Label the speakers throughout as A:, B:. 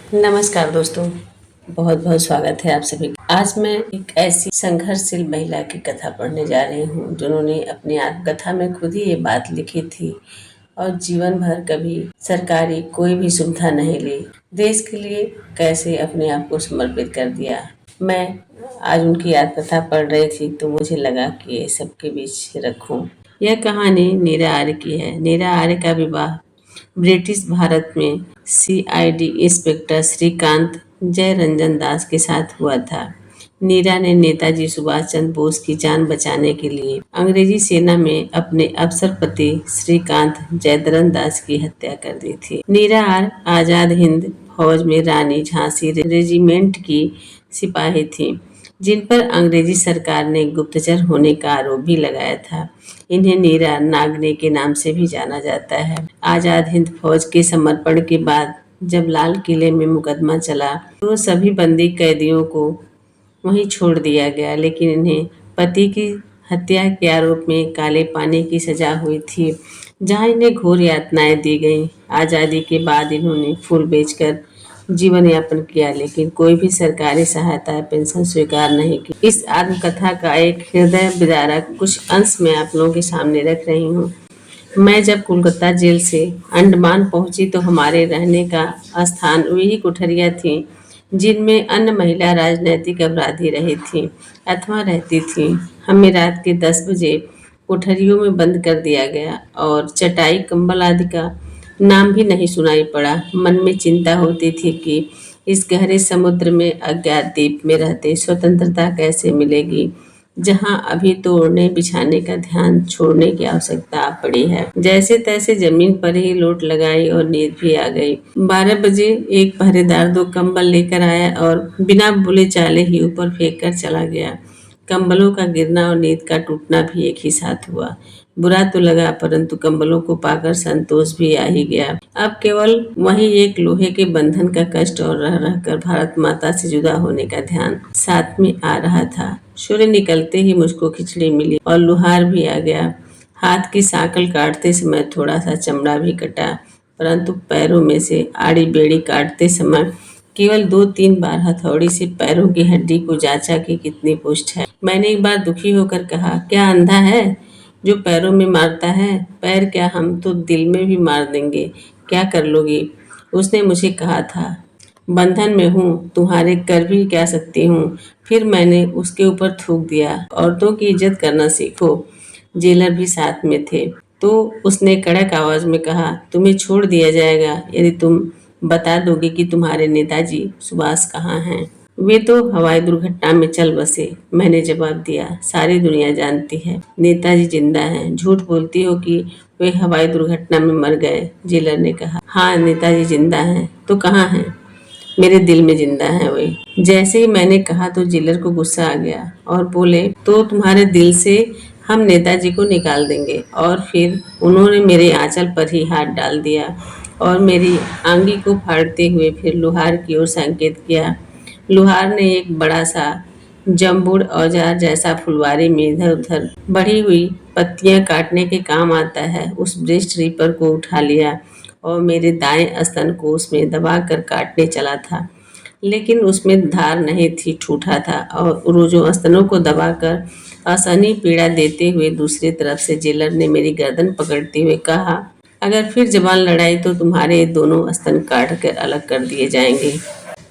A: नमस्कार दोस्तों। बहुत बहुत स्वागत है आप सभी का। आज मैं एक ऐसी संघर्षशील महिला की कथा पढ़ने जा रही हूँ जिन्होंने अपनी आत्मकथा में खुद ही ये बात लिखी थी और जीवन भर कभी सरकारी कोई भी सुविधा नहीं ली। देश के लिए कैसे अपने आप को समर्पित कर दिया। मैं आज उनकी आत्मकथा पढ़ रही थी तो मुझे लगा कि ये सबके बीच रखूं। यह कहानी नीरा आर्य की है। नीरा आर्य का विवाह ब्रिटिश भारत में सीआईडी इंस्पेक्टर श्रीकांत जयरंजन दास के साथ हुआ था। नीरा ने नेताजी सुभाष चंद्र बोस की जान बचाने के लिए अंग्रेजी सेना में अपने अफसर पति श्रीकांत जयदरन दास की हत्या कर दी थी। नीरा आजाद हिंद फौज में रानी झांसी रेजिमेंट की सिपाही थी, जिन पर अंग्रेजी सरकार ने गुप्तचर होने का आरोप भी लगाया था। इन्हें नीरा नागने के नाम से भी जाना जाता है। आजाद हिंद फौज के समर्पण के बाद जब लाल किले में मुकदमा चला तो सभी बंदी कैदियों को वहीं छोड़ दिया गया, लेकिन इन्हें पति की हत्या के आरोप में काले पानी की सजा हुई थी, जहां इन्हें घोर यातनाएं दी गईं। आज़ादी के बाद इन्होंने फूल बेचकर जीवन यापन किया, लेकिन कोई भी सरकारी सहायता या पेंशन स्वीकार नहीं की। इस आत्मकथा का एक हृदय विदारक कुछ अंश मैं आप लोगों के सामने रख रही हूँ। मैं जब कोलकाता जेल से अंडमान पहुंची तो हमारे रहने का स्थान वही कोठरियाँ थीं जिनमें अन्य महिला राजनैतिक अपराधी रही थीं अथवा रहती थीं। हमें रात के 10 बजे कोठरियों में बंद कर दिया गया और चटाई कंबल आदि का नाम भी नहीं सुनाई पड़ा। मन में चिंता होती थी कि इस गहरे समुद्र में अज्ञात द्वीप में रहते स्वतंत्रता कैसे मिलेगी, जहां अभी तो ओढ़ने बिछाने का ध्यान छोड़ने की आवश्यकता आ पड़ी है। जैसे तैसे जमीन पर ही लोट लगाई और नींद भी आ गई। 12 बजे एक पहरेदार 2 कंबल लेकर आया और बिना बोले चाले ही ऊपर फेंक कर चला गया। कंबलों का गिरना और नींद का टूटना भी एक ही साथ हुआ। बुरा तो लगा, परंतु कंबलों को पाकर संतोष भी आ ही गया। अब केवल वही एक लोहे के बंधन का कष्ट और रह रहकर भारत माता से जुदा होने का ध्यान साथ में आ रहा था। सूर्य निकलते ही मुझको खिचड़ी मिली और लुहार भी आ गया। हाथ की साकल काटते समय थोड़ा सा चमड़ा भी कटा, परंतु पैरों में से आड़ी बेड़ी काटते समय केवल 2-3 बार हथौड़ी से पैरों की हड्डी को जांचा कि कितनी पुष्ट है। मैंने एक बार दुखी होकर कहा, क्या अंधा है जो पैरों में मारता है? पैर क्या, हम तो दिल में भी मार देंगे, क्या कर लोगी? उसने मुझे कहा था, बंधन में हूँ, तुम्हारे कर भी क्या सकती हूँ। फिर मैंने उसके ऊपर थूक दिया, औरतों की इज्जत करना सीखो। जेलर भी साथ में थे तो उसने कड़क आवाज में कहा, तुम्हें छोड़ दिया जाएगा यदि तुम बता दोगे कि तुम्हारे नेताजी सुभाष कहाँ हैं। वे तो हवाई दुर्घटना में चल बसे, मैंने जवाब दिया। सारी दुनिया जानती है नेताजी जिंदा हैं। झूठ बोलती हो कि वे हवाई दुर्घटना में मर गए, जेलर ने कहा। हाँ, नेताजी जिंदा हैं। तो कहाँ हैं? मेरे दिल में जिंदा हैं वे। जैसे ही मैंने कहा तो जेलर को गुस्सा आ गया और बोले, तो तुम्हारे दिल से हम नेताजी को निकाल देंगे। और फिर उन्होंने मेरे आंचल पर ही हाथ डाल दिया और मेरी आंगी को फाड़ते हुए फिर लोहार की ओर संकेत किया। लोहार ने एक बड़ा सा जंबुड़ औजार जैसा फुलवारी में इधर उधर बढ़ी हुई पत्तियां काटने के काम आता है उस ब्रेस्ट रीपर को उठा लिया और मेरे दाएं स्तन को उसमें दबाकर काटने चला था, लेकिन उसमें धार नहीं थी, ठूठा था और रोजों स्तनों को दबाकर असहनीय पीड़ा देते हुए दूसरी तरफ से जेलर ने मेरी गर्दन पकड़ते हुए कहा, अगर फिर जबान लड़ाई तो तुम्हारे दोनों स्तन काट कर अलग कर दिए जाएंगे।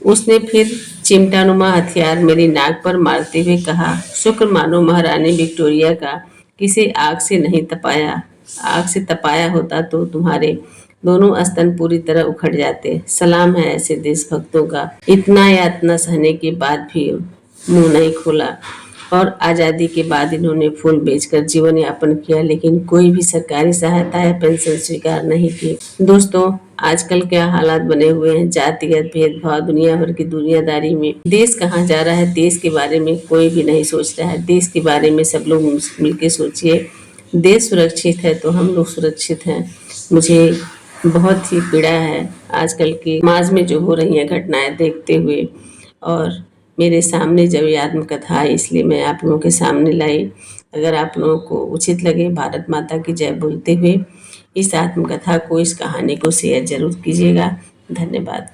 A: उसने फिर चिमटानुमा हथियार मेरी नाक पर मारते हुए कहा, शुक्र मानो महारानी विक्टोरिया का किसी आग से नहीं तपाया। आग से तपाया होता तो तुम्हारे दोनों स्तन पूरी तरह उखड़ जाते। सलाम है ऐसे देशभक्तों का, इतना यातना सहने के बाद भी मुंह नहीं खोला। और आज़ादी के बाद इन्होंने फूल बेचकर जीवन यापन किया, लेकिन कोई भी सरकारी सहायता या पेंशन स्वीकार नहीं की। दोस्तों, आजकल क्या हालात बने हुए हैं, जातिगत भेदभाव, दुनिया भर की दुनियादारी में देश कहाँ जा रहा है, देश के बारे में कोई भी नहीं सोच रहा है। देश के बारे में सब लोग मिलकर सोचिए। देश सुरक्षित है तो हम लोग सुरक्षित हैं। मुझे बहुत ही पीड़ा है आजकल के समाज में जो हो रही हैं घटनाएं देखते हुए, और मेरे सामने जब ये आत्मकथा आई इसलिए मैं आप लोगों के सामने लाई। अगर आप लोगों को उचित लगे भारत माता की जय बोलते हुए इस आत्मकथा को, इस कहानी को शेयर जरूर कीजिएगा। धन्यवाद।